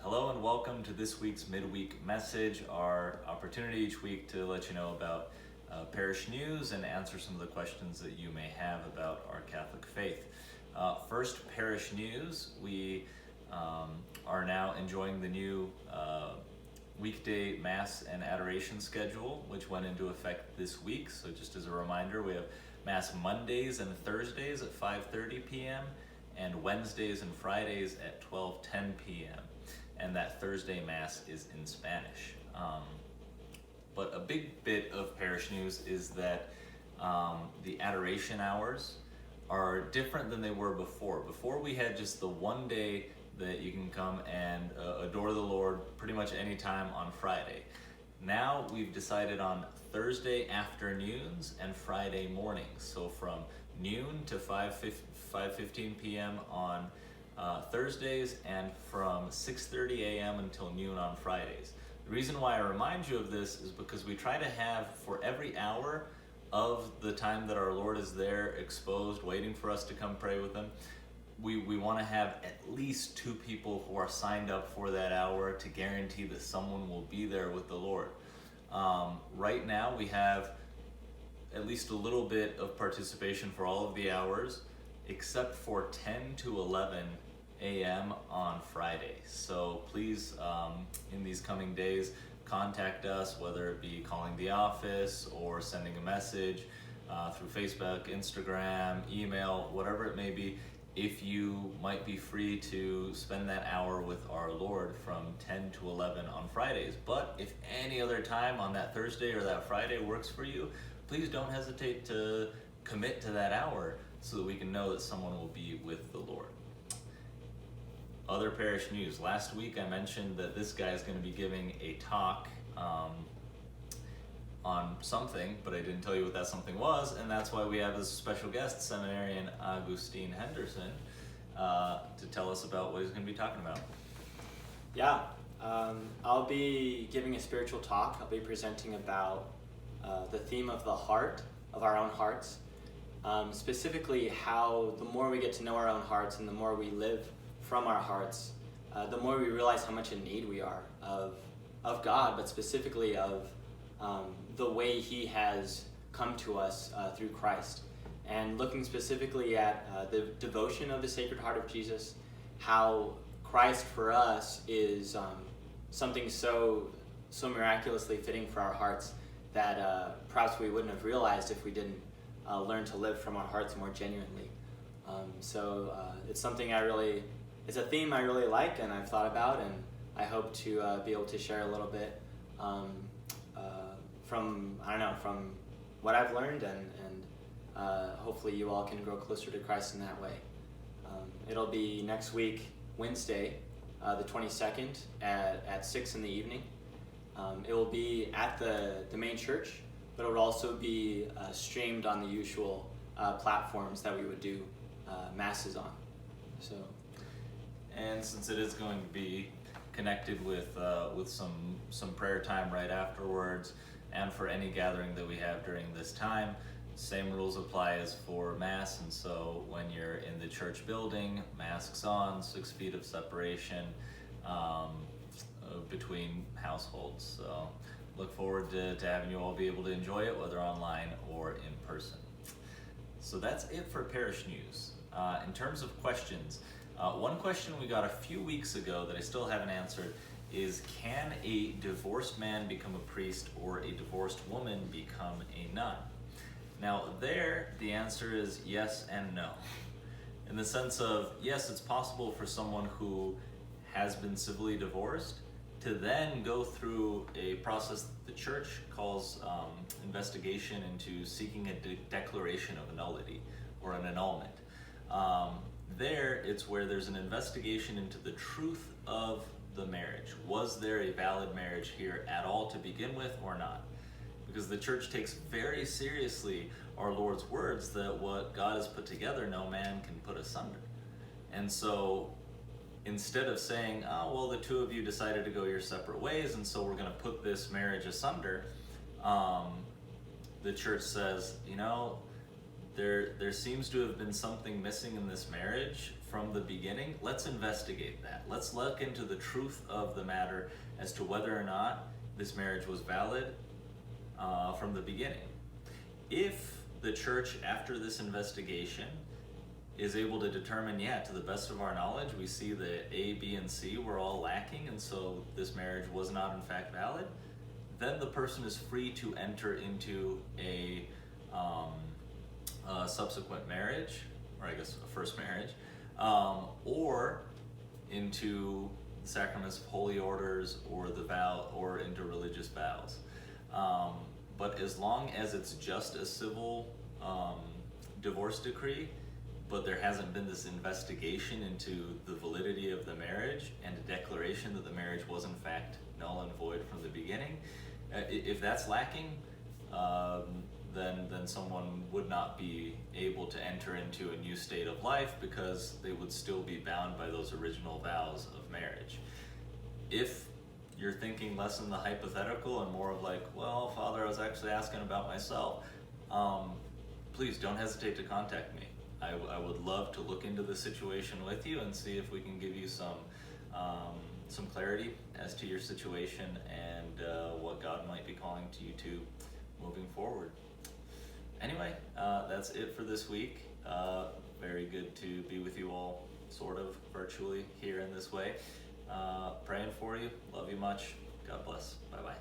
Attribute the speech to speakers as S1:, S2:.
S1: Hello and welcome to this week's Midweek Message, our opportunity each week to let you know about parish news and answer some of the questions that you may have about our Catholic faith. First, parish news. We are now enjoying the new weekday Mass and Adoration schedule, which went into effect this week. So just as a reminder, we have Mass Mondays and Thursdays at 5:30 p.m. and Wednesdays and Fridays at 12:10 p.m. And that Thursday Mass is in Spanish. But a big bit of parish news is that the adoration hours are different than they were before. Before we had just the one day that you can come and adore the Lord pretty much any time on Friday. Now we've decided on Thursday afternoons and Friday mornings. So from noon to 5:15 p.m. on Thursdays and from 6:30 a.m. until noon on Fridays. The reason why I remind you of this is because we try to have, for every hour of the time that our Lord is there exposed, waiting for us to come pray with Him, we want to have at least 2 people who are signed up for that hour to guarantee that someone will be there with the Lord. Right now we have at least a little bit of participation for all of the hours, except for 10 to 11 a.m. on Friday. So please, in these coming days, contact us, whether it be calling the office or sending a message through Facebook, Instagram, email, whatever it may be, if you might be free to spend that hour with our Lord from 10 to 11 on Fridays. But if any other time on that Thursday or that Friday works for you, please don't hesitate to commit to that hour so that we can know that someone will be with the Lord. Other parish news. Last week I mentioned that this guy is going to be giving a talk on something, but I didn't tell you what that something was, and that's why we have as a special guest, seminarian Agustín Henderson, to tell us about what he's going to be talking about.
S2: Yeah, I'll be giving a spiritual talk. I'll be presenting about the theme of the heart, of our own hearts, specifically how the more we get to know our own hearts and the more we live from our hearts, the more we realize how much in need we are of God, but specifically of the way He has come to us through Christ. And looking specifically at the devotion of the Sacred Heart of Jesus, how Christ for us is something so miraculously fitting for our hearts that perhaps we wouldn't have realized if we didn't learn to live from our hearts more genuinely. So it's something it's a theme I really like and I've thought about, and I hope to be able to share a little bit from what I've learned, and hopefully you all can grow closer to Christ in that way. It'll be next week, Wednesday, the 22nd at 6 in the evening. It will be at the main church, but it will also be streamed on the usual platforms that we would do masses on.
S1: And since it is going to be connected with some prayer time right afterwards, and for any gathering that we have during this time, same rules apply as for Mass. And so when you're in the church building, masks on, 6 feet of separation between households. So look forward to having you all be able to enjoy it, whether online or in person. So that's it for parish news. In terms of questions, one question we got a few weeks ago that I still haven't answered is, can a divorced man become a priest or a divorced woman become a nun? Now there, the answer is yes and no. In the sense of, yes, it's possible for someone who has been civilly divorced to then go through a process that the church calls investigation into seeking a declaration of a nullity or an annulment. There, it's where there's an investigation into the truth of the marriage. Was there a valid marriage here at all to begin with or not? Because the church takes very seriously our Lord's words that what God has put together, no man can put asunder. And so instead of saying, oh, well, the 2 of you decided to go your separate ways, and so we're going to put this marriage asunder, the church says, there seems to have been something missing in this marriage from the beginning, let's investigate that. Let's look into the truth of the matter as to whether or not this marriage was valid from the beginning. If the church, after this investigation, is able to determine, yeah, to the best of our knowledge, we see that A, B, and C were all lacking, and so this marriage was not in fact valid, then the person is free to enter into a subsequent marriage, or I guess a first marriage, or into the sacraments of holy orders, or the vow, or into religious vows. But as long as it's just a civil divorce decree, but there hasn't been this investigation into the validity of the marriage and a declaration that the marriage was in fact null and void from the beginning, if that's lacking, then someone would not be able to enter into a new state of life because they would still be bound by those original vows of marriage. If you're thinking less in the hypothetical and more of like, well, Father, I was actually asking about myself, please don't hesitate to contact me. I would love to look into the situation with you and see if we can give you some clarity as to your situation and what God might be calling to you to moving forward. Anyway, that's it for this week. Very good to be with you all sort of virtually here in this way. Praying for you. Love you much. God bless. Bye-bye.